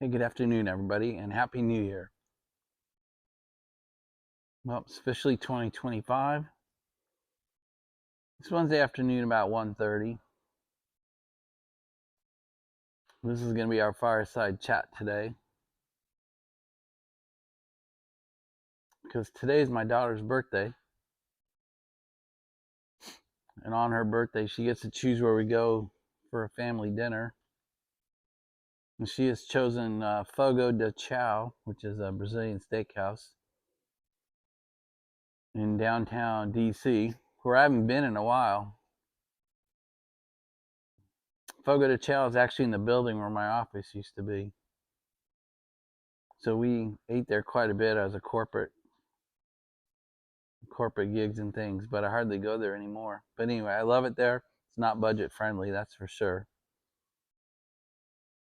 Hey, good afternoon, everybody, and Happy New Year. Well, it's officially 2025. It's Wednesday afternoon about 1:30. This is going to be our fireside chat today because today is my daughter's birthday. And on her birthday, she gets to choose where we go for a family dinner. And she has chosen Fogo de Chao, which is a Brazilian steakhouse in downtown DC, where I haven't been in a while. Fogo de Chao is actually in the building where my office used to be. So we ate there quite a bit as a corporate gigs and things, but I hardly go there anymore. But anyway, I love it there. It's not budget friendly, that's for sure.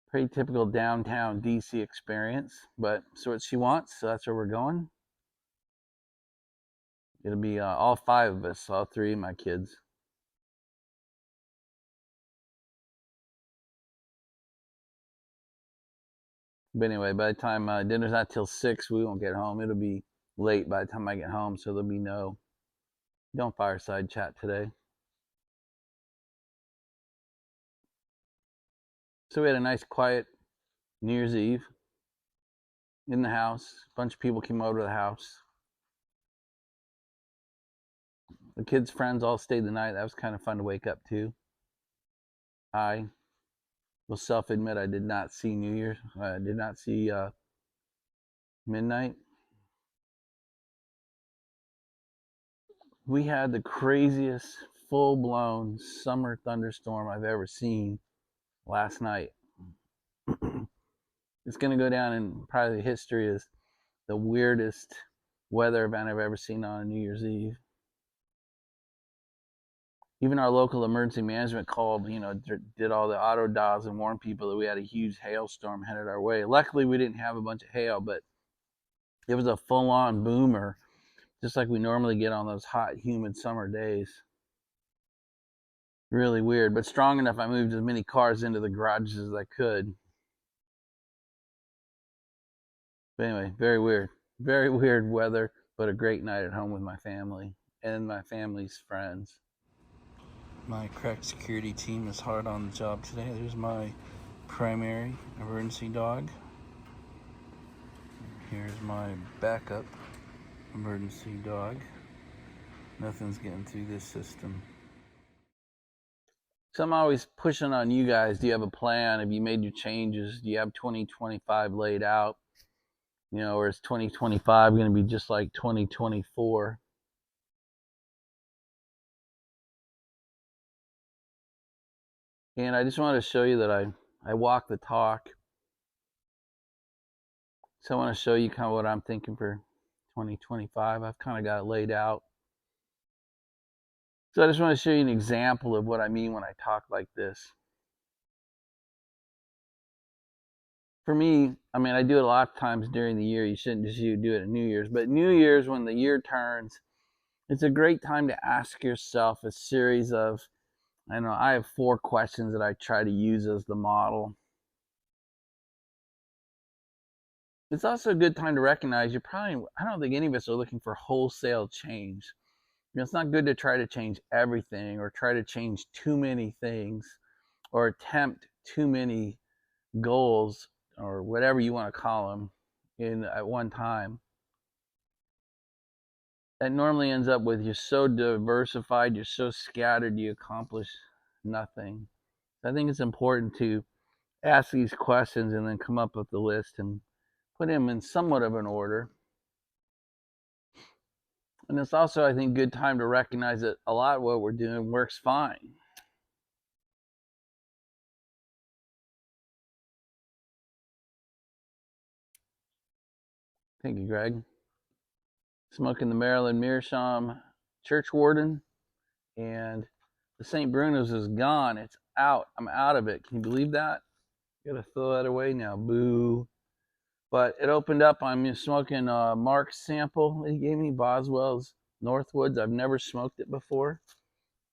Pretty typical downtown DC experience, but it's what she wants, so that's where we're going. It'll be all five of us, all three of my kids. But anyway, by the time dinner's not till 6, we won't get home. It'll be late by the time I get home, so there'll be no fireside chat today. So we had a nice quiet New Year's Eve in the house. A bunch of people came over to the house. The kids' friends all stayed the night. That was kind of fun to wake up to. I will self-admit I did not see New Year's. I did not see midnight. We had the craziest full-blown summer thunderstorm I've ever seen last night. It's going to go down in probably history as the weirdest weather event I've ever seen on a New Year's Eve. Even our local emergency management called, did all the auto dials and warned people that we had a huge hailstorm headed our way. Luckily, we didn't have a bunch of hail, but it was a full-on boomer, just like we normally get on those hot, humid summer days. Really weird, but strong enough I moved as many cars into the garages as I could. But anyway, very weird. Very weird weather, but a great night at home with my family and my family's friends. My crack security team is hard on the job today. There's my primary emergency dog. Here's my backup emergency dog. Nothing's getting through this system. So I'm always pushing on you guys. Do you have a plan? Have you made your changes? Do you have 2025 laid out? Or is 2025 going to be just like 2024? And I just want to show you that I walk the talk. So I want to show you kind of what I'm thinking for 2025. I've kind of got it laid out. So I just want to show you an example of what I mean when I talk like this. For me, I do it a lot of times during the year. You shouldn't just do it at New Year's. But New Year's, when the year turns, it's a great time to ask yourself a series of, I have 4 questions that I try to use as the model. It's also a good time to recognize I don't think any of us are looking for wholesale change. It's not good to try to change everything or try to change too many things or attempt too many goals or whatever you want to call them at one time. That normally ends up with you're so diversified, you're so scattered, you accomplish nothing. I think it's important to ask these questions and then come up with the list and put them in somewhat of an order. And it's also, I think, good time to recognize that a lot of what we're doing works fine. Thank you, Greg. Smoking the Maryland Meerschaum Church Warden, and the St. Bruno's is gone. It's out. I'm out of it. Can you believe that? Gotta throw that away now. Boo. But it opened up. I'm smoking Mark's sample he gave me, Boswell's Northwoods. I've never smoked it before.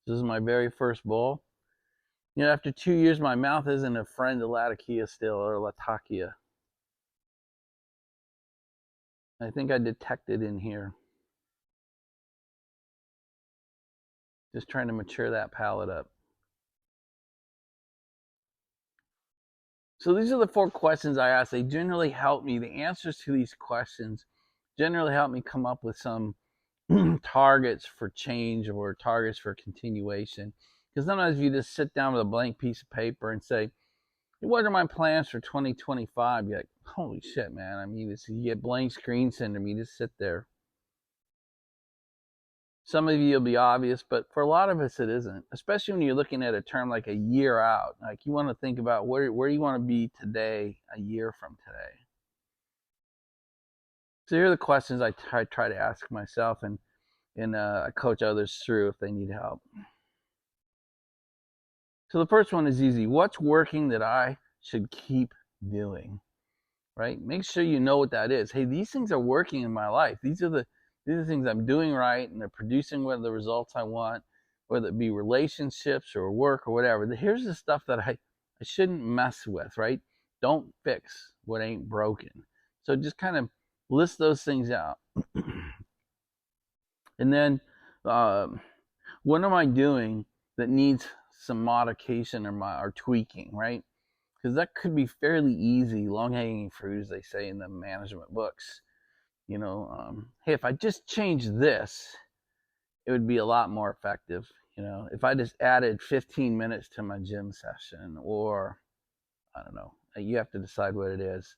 This is my very first bowl. After 2 years, my mouth isn't a friend to Latakia still, or Latakia. I think I detected in here. Just trying to mature that palate up. So these are the 4 questions I ask. They generally help me. The answers to these questions generally help me come up with some targets for change or targets for continuation. Because sometimes if you just sit down with a blank piece of paper and say, what are my plans for 2025? You're like, holy shit, man. I mean, you get blank screen syndrome. You just sit there. Some of you will be obvious, but for a lot of us, it isn't. Especially when you're looking at a term like a year out. Like you want to think about where you want to be today, a year from today. So here are the questions I try to ask myself, and I coach others through if they need help. So the first one is easy. What's working that I should keep doing? Right? Make sure you know what that is. Hey, these things are working in my life. These are the things I'm doing right, and they're producing the results I want, whether it be relationships or work or whatever. Here's the stuff that I shouldn't mess with, right? Don't fix what ain't broken. So just kind of list those things out. And then what am I doing that needs some modification or tweaking, right? Because that could be fairly easy, long-hanging fruit, as they say in the management books. Hey, if I just change this, it would be a lot more effective. If I just added 15 minutes to my gym session, or I don't know, you have to decide what it is.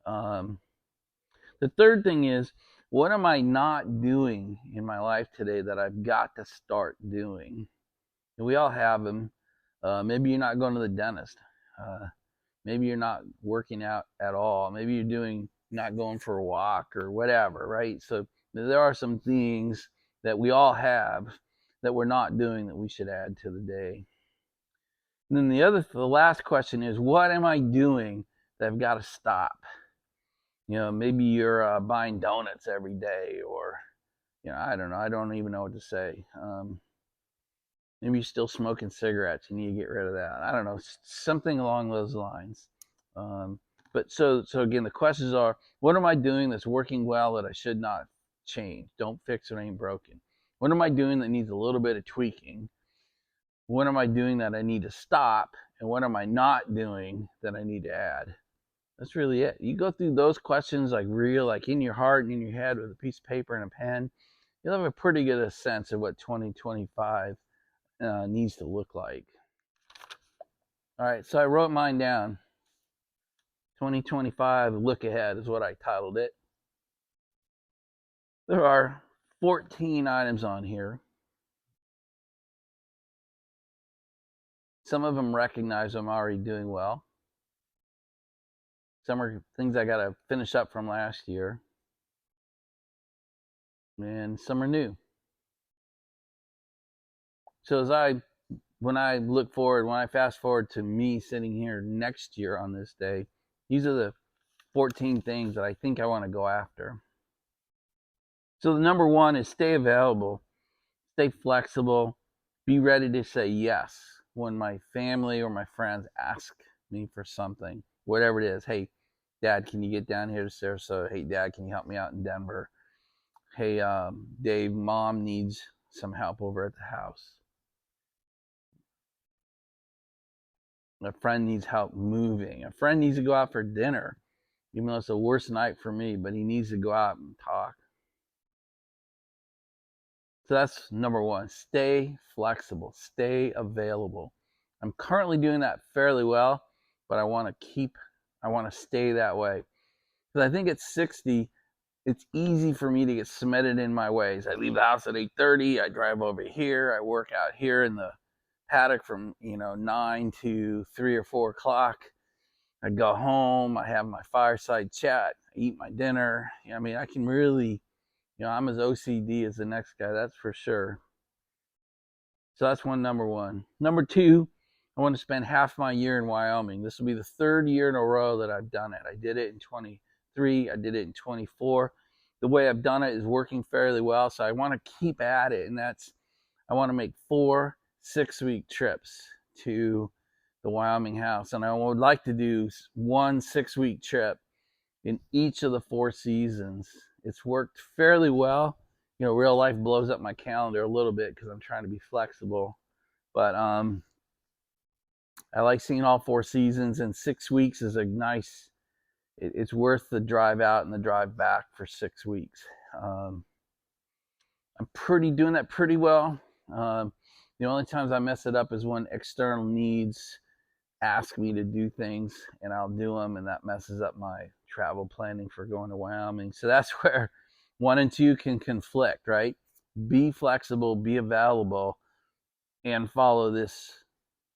The third thing is, what am I not doing in my life today that I've got to start doing? And we all have them. Maybe you're not going to the dentist. Maybe you're not working out at all. Maybe you're not going for a walk or whatever, right? So there are some things that we all have that we're not doing that we should add to the day. And then the last question is, what am I doing that I've got to stop? Maybe you're buying donuts every day, or I don't know. I don't even know what to say. Maybe you're still smoking cigarettes. You need to get rid of that. I don't know, something along those lines. But so again, the questions are: what am I doing that's working well that I should not change? Don't fix what ain't broken. What am I doing that needs a little bit of tweaking? What am I doing that I need to stop? And what am I not doing that I need to add? That's really it. You go through those questions like in your heart and in your head with a piece of paper and a pen, you'll have a pretty good sense of what 2025 needs to look like. All right, so I wrote mine down. 2025 Look Ahead is what I titled it. There are 14 items on here. Some of them recognize I'm already doing well. Some are things I got to finish up from last year. And some are new. So when I fast forward to me sitting here next year on this day, these are the 14 things that I think I want to go after. So the number one is stay available, stay flexible, be ready to say yes when my family or my friends ask me for something, whatever it is. Hey, Dad, can you get down here to Sarasota? Hey, Dad, can you help me out in Denver? Hey, Dave, Mom needs some help over at the house. A friend needs help moving. A friend needs to go out for dinner, even though it's the worst night for me, but he needs to go out and talk. So that's number one. Stay flexible. Stay available. I'm currently doing that fairly well, but I want to stay that way. Because I think at 60, it's easy for me to get cemented in my ways. I leave the house at 8:30. I drive over here. I work out here in the paddock from 9 to 3 or 4 o'clock. I go home. I have my fireside chat. I eat my dinner. I can really, I'm as OCD as the next guy. That's for sure. So that's number one. Number two, I want to spend half my year in Wyoming. This will be the 3rd year in a row that I've done it. I did it in 23. I did it in 24. The way I've done it is working fairly well, so I want to keep at it, and I want to make 4 6-week trips to the Wyoming house, and I would like to do 1 6-week trip in each of the 4 seasons It's worked fairly well. Real life blows up my calendar a little bit because I'm trying to be flexible. But I like seeing all 4 seasons, and 6 weeks is a nice. It's worth the drive out and the drive back for 6 weeks. I'm doing that pretty well. The only times I mess it up is when external needs ask me to do things, and I'll do them, and that messes up my travel planning for going to Wyoming. So that's where 1 and 2 can conflict, right? Be flexible, be available, and follow this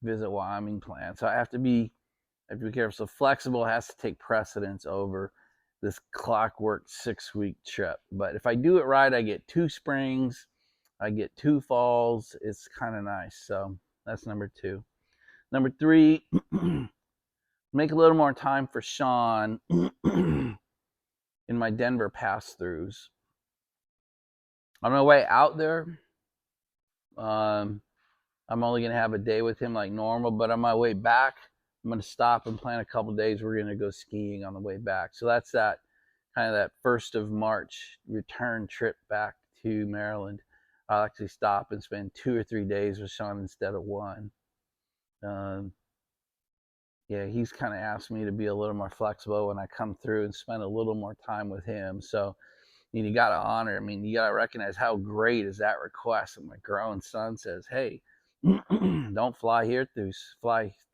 Visit Wyoming plan. So I have to be careful. So flexible has to take precedence over this clockwork 6-week trip. But if I do it right, I get 2 springs, I get 2 falls. It's kind of nice. So that's number 2. Number 3, make a little more time for Sean in my Denver pass-throughs. On my way out there, I'm only going to have a day with him like normal, but on my way back, I'm going to stop and plan a couple days. We're going to go skiing on the way back. So that's that kind of that 1st of March return trip back to Maryland. I'll actually stop and spend 2 or 3 days with Sean instead of 1. Yeah, he's kind of asked me to be a little more flexible when I come through and spend a little more time with him. So you got to honor. You got to recognize how great is that request. And my grown son says, "Hey, don't fly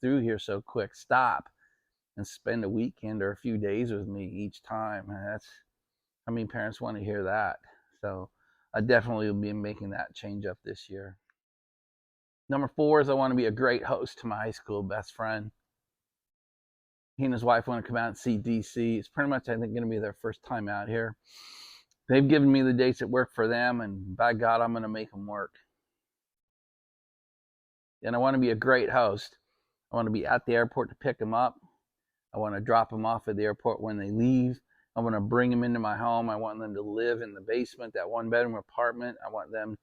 through here so quick. Stop and spend a weekend or a few days with me each time." And that's, how many parents want to hear that? So I definitely will be making that change up this year. Number 4 is I want to be a great host to my high school best friend. He and his wife want to come out and see DC. It's pretty much, I think, going to be their first time out here. They've given me the dates that work for them, and by God, I'm going to make them work. And I want to be a great host. I want to be at the airport to pick them up. I want to drop them off at the airport when they leave. I want to bring them into my home. I want them to live in the basement, that 1-bedroom apartment. I want to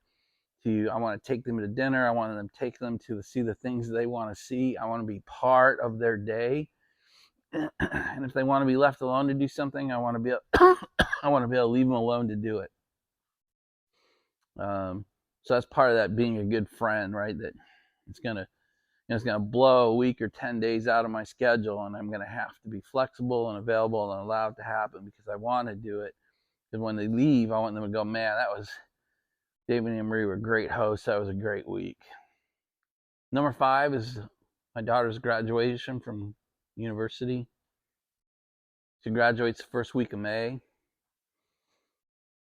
take them to dinner. I want them to take them to see the things they want to see. I want to be part of their day. And if they want to be left alone to do something, I want to be able to leave them alone to do it. So that's part of that being a good friend, right? That it's gonna blow a week or 10 days out of my schedule, and I'm gonna have to be flexible and available and allow it to happen because I want to do it. Because when they leave, I want them to go, "Man, David and Marie were great hosts. That was a great week." Number 5 is my daughter's graduation from university. She graduates the first week of May.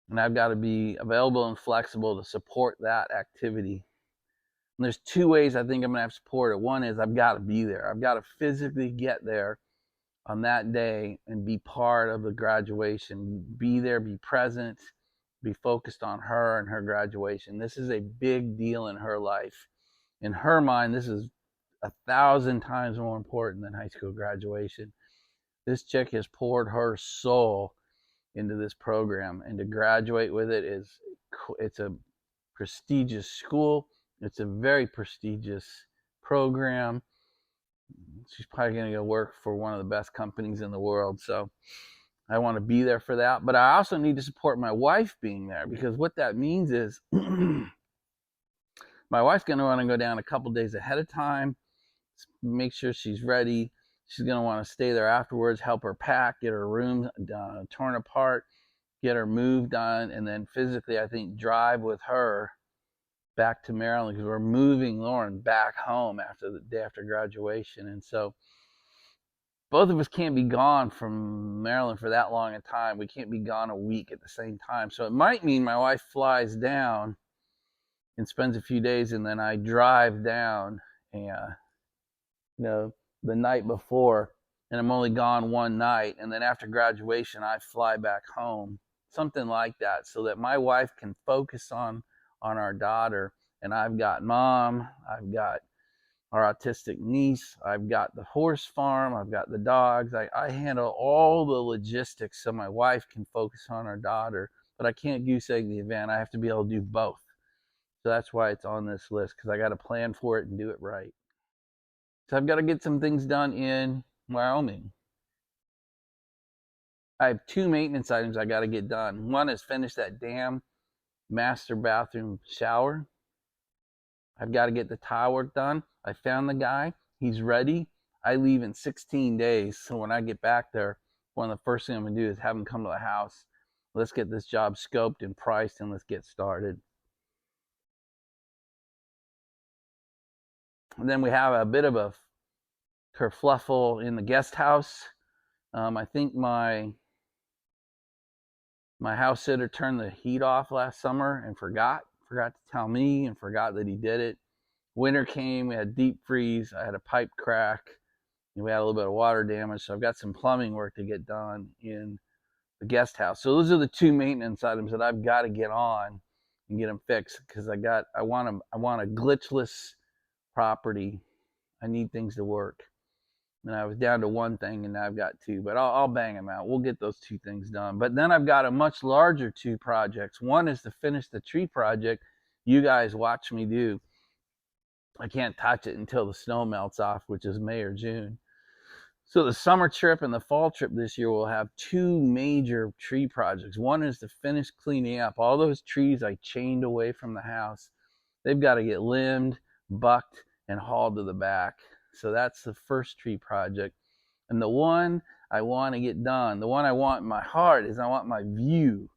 And I've got to be available and flexible to support that activity. And there's 2 ways I think I'm going to have to support it. One is I've got to be there. I've got to physically get there on that day and be part of the graduation. Be there, be present, be focused on her and her graduation. This is a big deal in her life. In her mind, this is 1,000 times more important than high school graduation. This chick has poured her soul into this program, and to graduate with it's a prestigious school. It's a very prestigious program. She's probably going to go work for one of the best companies in the world. So I want to be there for that. But I also need to support my wife being there, because what that means is my wife's going to want to go down a couple days ahead of time, make sure she's ready. She's going to want to stay there afterwards, help her pack, get her room torn apart, get her moved on, and then physically, I think, drive with her back to Maryland, because we're moving Lauren back home after the day after graduation. And so both of us can't be gone from Maryland for that long a time. We can't be gone a week at the same time. So it might mean my wife flies down and spends a few days, and then I drive down the night before, and I'm only gone one night, and then after graduation I fly back home, something like that, so that my wife can focus on our daughter. And I've got mom, I've got our autistic niece, I've got the horse farm, I've got the dogs. I handle all the logistics so my wife can focus on our daughter, but I can't goose egg the event. I have to be able to do both. So that's why it's on this list, because I got to plan for it and do it right. So I've got to get some things done in Wyoming. I have 2 maintenance items I got to get done. One is finish that damn master bathroom shower. I've got to get the tile work done. I found the guy. He's ready. I leave in 16 days. So when I get back there, one of the first things I'm going to do is have him come to the house. Let's get this job scoped and priced, and let's get started. And then we have a bit of a kerfluffle in the guest house. I think my house sitter turned the heat off last summer and forgot to tell me, and forgot that he did it. Winter came, we had deep freeze, I had a pipe crack, and we had a little bit of water damage, so I've got some plumbing work to get done in the guest house. So those are the 2 maintenance items that I've got to get on and get them fixed, because I want a glitchless property. I need things to work. And I was down to 1 thing, and now I've got 2, but I'll bang them out. We'll get those 2 things done. But then I've got a much larger 2 projects. One is to finish the tree project you guys watch me do. I can't touch it until the snow melts off, which is May or June. So the summer trip and the fall trip this year will have 2 major tree projects. One is to finish cleaning up all those trees I chained away from the house. They've got to get limbed, bucked, and hauled to the back. So that's the first tree project. And the one I want to get done, the one I want in my heart, is I want my view.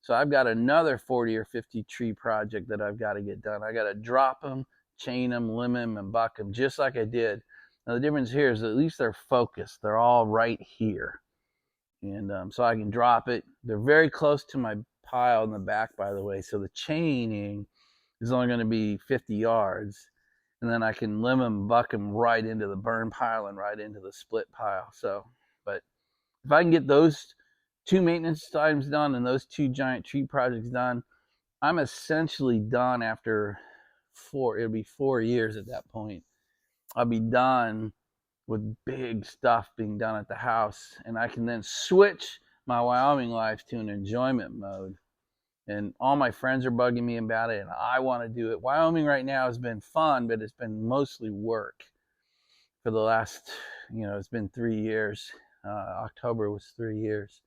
So I've got another 40 or 50 tree project that I've got to get done. I got to drop them, chain them, limb them, and buck them, just like I did. Now the difference here is at least they're focused. They're all right here. And so I can drop it. They're very close to my pile in the back, by the way. So the chaining is only going to be 50 yards. And then I can limb them, buck them right into the burn pile and right into the split pile. So, but if I can get those 2 maintenance items done and those 2 giant tree projects done, I'm essentially done after it'll be 4 years at that point. I'll be done with big stuff being done at the house, and I can then switch my Wyoming life to an enjoyment mode. And all my friends are bugging me about it, and I want to do it. Wyoming right now has been fun, but it's been mostly work for the last, it's been 3 years. October was 3 years.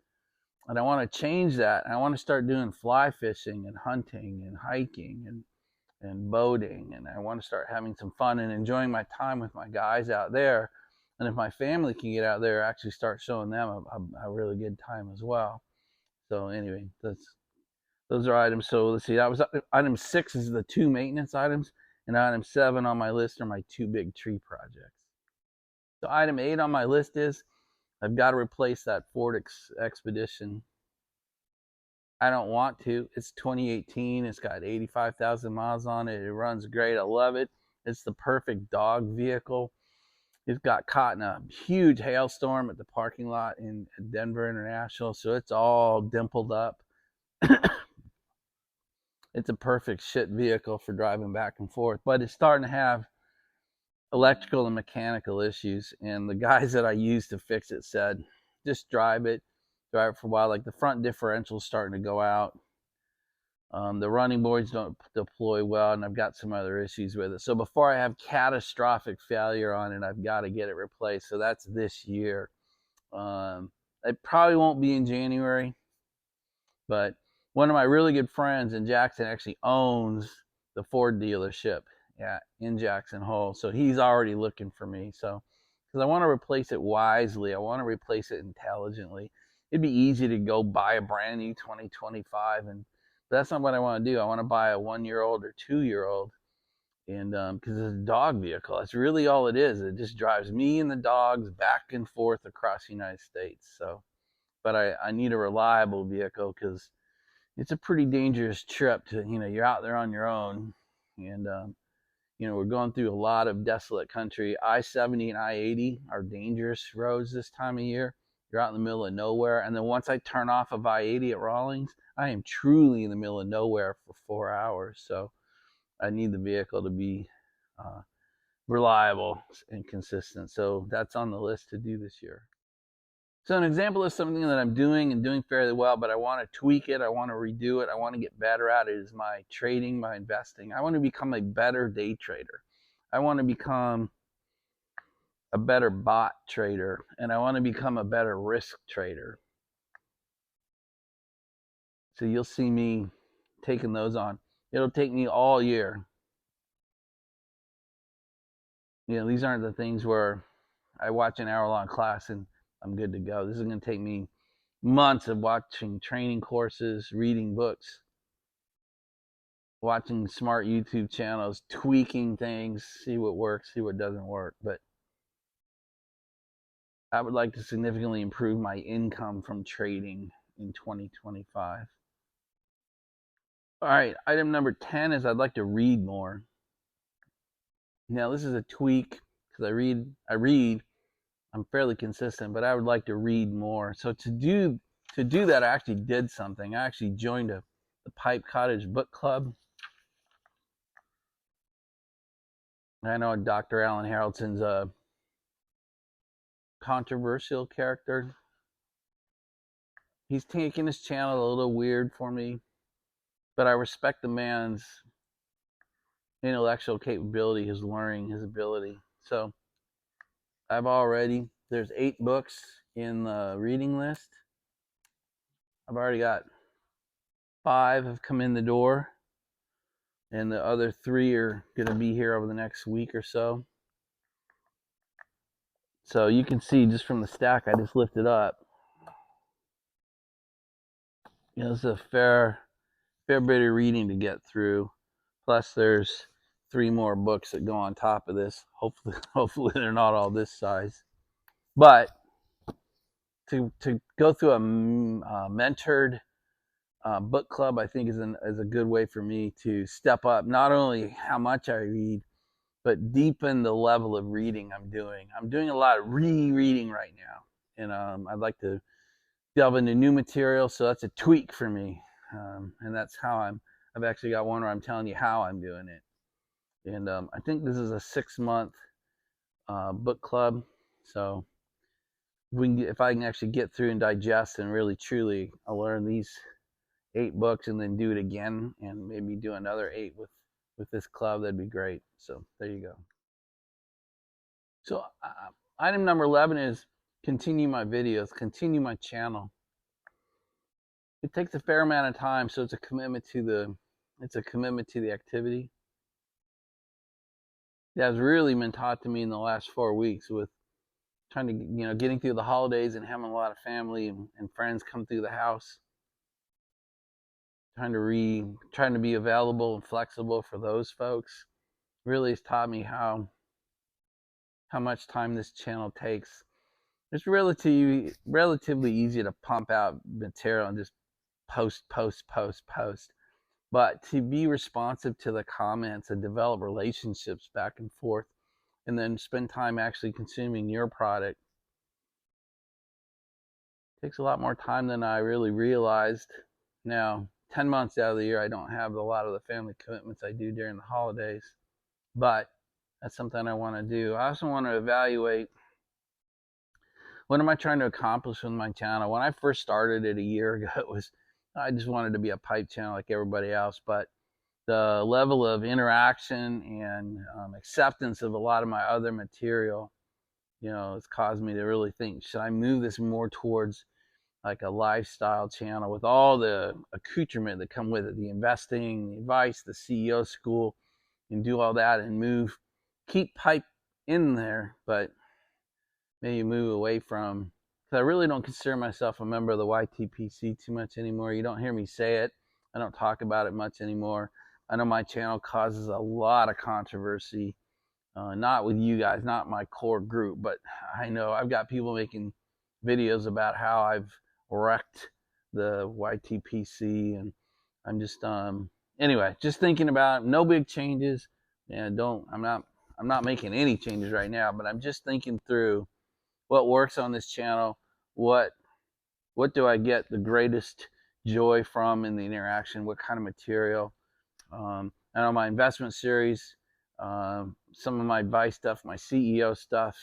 And I want to change that. I want to start doing fly fishing and hunting and hiking and boating. And I want to start having some fun and enjoying my time with my guys out there. And if my family can get out there, actually start showing them a really good time as well. So anyway, those are items. So let's see, that was item 6 is the 2 maintenance items, and item 7 on my list are my 2 big tree projects. So item 8 on my list is I've got to replace that Ford Expedition. I don't want to. It's 2018. It's got 85,000 miles on it. It runs great. I love it. It's the perfect dog vehicle. It got caught in a huge hailstorm at the parking lot in Denver International, so it's all dimpled up. It's a perfect shit vehicle for driving back and forth, but it's starting to have electrical and mechanical issues, and the guys that I used to fix it said, just drive it for a while. Like the front differential is starting to go out. The running boards don't deploy well, and I've got some other issues with it. So before I have catastrophic failure on it, I've got to get it replaced. So that's this year. It probably won't be in January, but one of my really good friends in Jackson actually owns the Ford dealership in Jackson Hole. So he's already looking for me. So, because I want to replace it wisely, I want to replace it intelligently. It'd be easy to go buy a brand new 2025, but that's not what I want to do. I want to buy a 1-year-old or 2-year-old, and because it's a dog vehicle. That's really all it is. It just drives me and the dogs back and forth across the United States. So, but I need a reliable vehicle, because it's a pretty dangerous trip to, you're out there on your own, and we're going through a lot of desolate country. I-70 and I-80 are dangerous roads this time of year. You're out in the middle of nowhere, and then once I turn off of I-80 at Rawlings, I am truly in the middle of nowhere for 4 hours. So I need the vehicle to be reliable and consistent. So that's on the list to do this year. So an example of something that I'm doing and doing fairly well, but I want to tweak it, I want to redo it, I want to get better at it, is my trading, my investing. I want to become a better day trader. I want to become a better bot trader, and I want to become a better risk trader. So you'll see me taking those on. It'll take me all year. These aren't the things where I watch an hour-long class and I'm good to go. This is going to take me months of watching training courses, reading books, watching smart YouTube channels, tweaking things, see what works, see what doesn't work. But I would like to significantly improve my income from trading in 2025. All right, item number 10 is I'd like to read more. Now, this is a tweak because I read, I'm fairly consistent, but I would like to read more. So to do that, I actually did something. I actually joined the Pipe Cottage Book Club. I know Dr. Alan Haraldson's a controversial character. He's taking his channel a little weird for me, but I respect the man's intellectual capability, his learning, his ability. So there's 8 books in the reading list. I've already got 5 have come in the door, and the other 3 are going to be here over the next week or so. So you can see just from the stack I just lifted up, this is a fair bit of reading to get through. Plus there's 3 more books that go on top of this. Hopefully they're not all this size. But to go through a mentored book club, I think is a good way for me to step up not only how much I read, but deepen the level of reading I'm doing. I'm doing a lot of rereading right now, and I'd like to delve into new material. So that's a tweak for me, and that's how I've actually got one where I'm telling you how I'm doing it. And I think this is a 6-month book club. So if I can actually get through and digest and really truly learn these 8 books and then do it again and maybe do another 8 with this club, that'd be great. So there you go. So item number 11 is continue my videos, continue my channel. It takes a fair amount of time, so it's a commitment to the activity. That's really been taught to me in the last 4 weeks with trying to, getting through the holidays and having a lot of family and friends come through the house. Trying to be available and flexible for those folks really has taught me how much time this channel takes. It's relatively easy to pump out material and just post. But to be responsive to the comments and develop relationships back and forth, and then spend time actually consuming your product, takes a lot more time than I really realized. Now, 10 months out of the year, I don't have a lot of the family commitments I do during the holidays, but that's something I want to do. I also want to evaluate, what am I trying to accomplish with my channel? When I first started it a year ago, I just wanted to be a pipe channel like everybody else, but the level of interaction and acceptance of a lot of my other material, it's caused me to really think, should I move this more towards like a lifestyle channel with all the accoutrement that come with it, the investing, the advice, the CEO school, and do all that and keep pipe in there, but maybe move away from, because I really don't consider myself a member of the YTPC too much anymore. You don't hear me say it. I don't talk about it much anymore. I know my channel causes a lot of controversy, not with you guys, not my core group, but I know I've got people making videos about how I've wrecked the YTPC, and I'm just anyway, just thinking about no big changes, and I'm not making any changes right now, but I'm just thinking through what works on this channel, what do I get the greatest joy from in the interaction, what kind of material. I know my investment series, some of my advice stuff, my CEO stuff,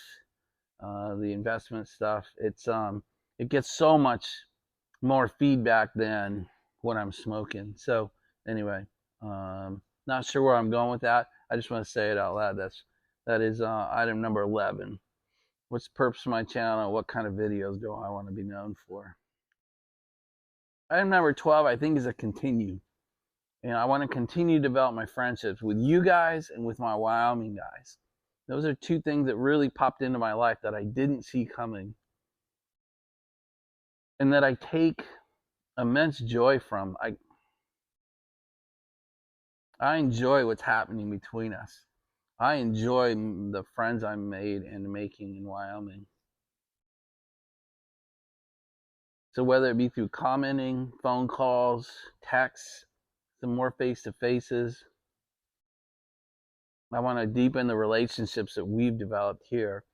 the investment stuff, it gets so much more feedback than what I'm smoking. So anyway, not sure where I'm going with that. I just want to say it out loud. That is item number 11. What's the purpose of my channel? What kind of videos do I want to be known for? Item number 12, I think, is a continue. I want to continue to develop my friendships with you guys and with my Wyoming guys. Those are two things that really popped into my life that I didn't see coming, and that I take immense joy from. I enjoy what's happening between us. I enjoy the friends I'm made and making in Wyoming. So whether it be through commenting, phone calls, texts, some more face-to-faces, I want to deepen the relationships that we've developed here.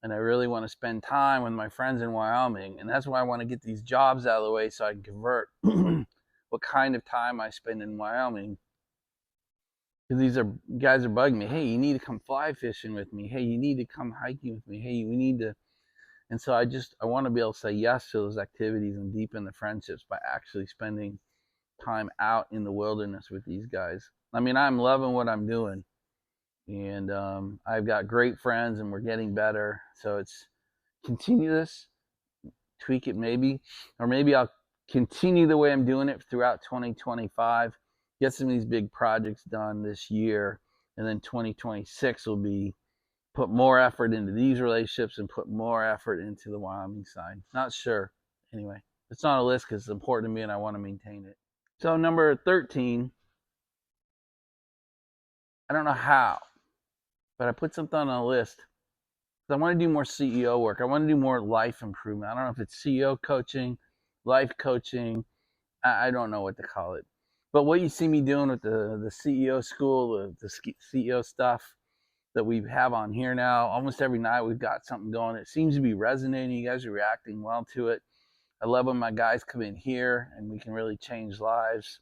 And I really want to spend time with my friends in Wyoming. And that's why I want to get these jobs out of the way so I can convert what kind of time I spend in Wyoming. Because these guys are bugging me. Hey, you need to come fly fishing with me. Hey, you need to come hiking with me. Hey, we need to. And so I want to be able to say yes to those activities and deepen the friendships by actually spending time out in the wilderness with these guys. I mean, I'm loving what I'm doing. And I've got great friends and we're getting better. So it's continue this, tweak it maybe, or maybe I'll continue the way I'm doing it throughout 2025, get some of these big projects done this year, and then 2026 will be put more effort into these relationships and put more effort into the Wyoming side. Not sure. Anyway, it's on a list because it's important to me and I want to maintain it. So number 13, I don't know how, but I put something on a list. I want to do more CEO work. I want to do more life improvement. I don't know if it's CEO coaching, life coaching. I don't know what to call it. But what you see me doing with the CEO school, the CEO stuff that we have on here now, almost every night we've got something going. It seems to be resonating. You guys are reacting well to it. I love when my guys come in here and we can really change lives.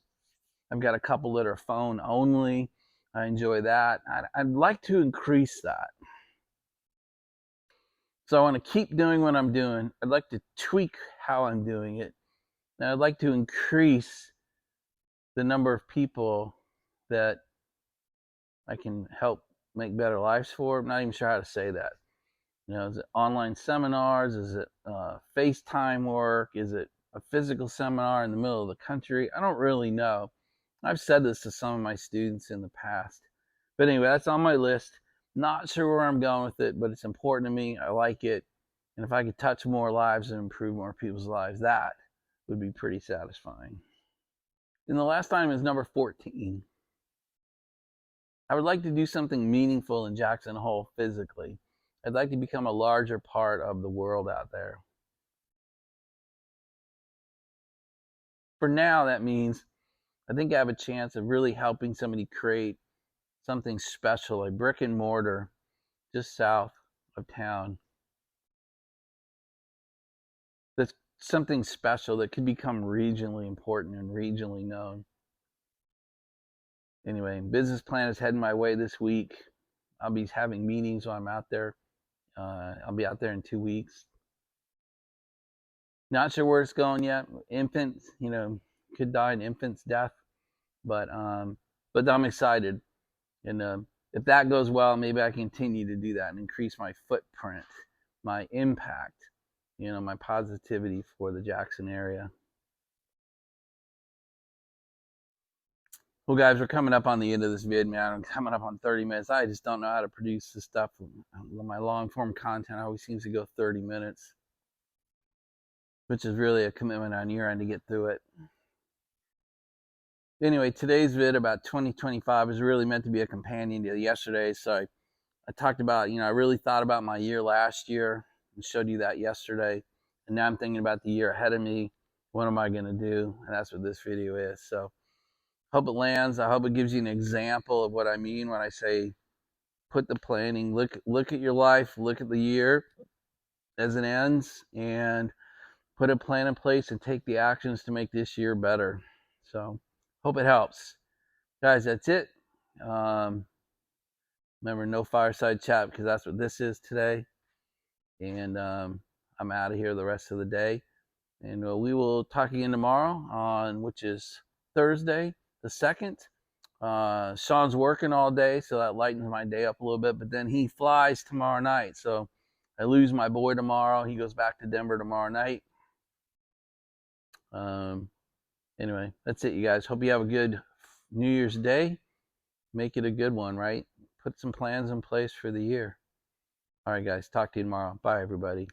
I've got a couple that are phone only. I enjoy that. I'd like to increase that. So I want to keep doing what I'm doing. I'd like to tweak how I'm doing it. And I'd like to increase the number of people that I can help make better lives for. I'm not even sure how to say that. Is it online seminars? Is it FaceTime work? Is it a physical seminar in the middle of the country? I don't really know. I've said this to some of my students in the past. But anyway, that's on my list. Not sure where I'm going with it, but it's important to me. I like it. And if I could touch more lives and improve more people's lives, that would be pretty satisfying. And the last time is number 14. I would like to do something meaningful in Jackson Hole physically. I'd like to become a larger part of the world out there. For now, that means I think I have a chance of really helping somebody create something special, a brick and mortar just south of town. That's something special that could become regionally important and regionally known. Anyway, business plan is heading my way this week. I'll be having meetings while I'm out there. I'll be out there in 2 weeks. Not sure where it's going yet. Infants, could die an infant's death, but I'm excited. And if that goes well, maybe I continue to do that and increase my footprint, my impact, my positivity for the Jackson area. Well, guys, we're coming up on the end of this vid, man. I'm coming up on 30 minutes. I just don't know how to produce this stuff. My long-form content always seems to go 30 minutes, which is really a commitment on your end to get through it. Anyway, today's vid about 2025 is really meant to be a companion to yesterday. So I talked about, I really thought about my year last year and showed you that yesterday. And now I'm thinking about the year ahead of me. What am I going to do? And that's what this video is. So hope it lands. I hope it gives you an example of what I mean when I say put the planning, look at your life, look at the year as it ends, and put a plan in place and take the actions to make this year better. So hope it helps. Guys, that's it. Remember, no fireside chat because that's what this is today. And I'm out of here the rest of the day. And we will talk again tomorrow which is Thursday the 2nd. Sean's working all day, so that lightens my day up a little bit. But then he flies tomorrow night. So I lose my boy tomorrow. He goes back to Denver tomorrow night. Anyway, that's it, you guys. Hope you have a good New Year's Day. Make it a good one, right? Put some plans in place for the year. All right, guys. Talk to you tomorrow. Bye, everybody.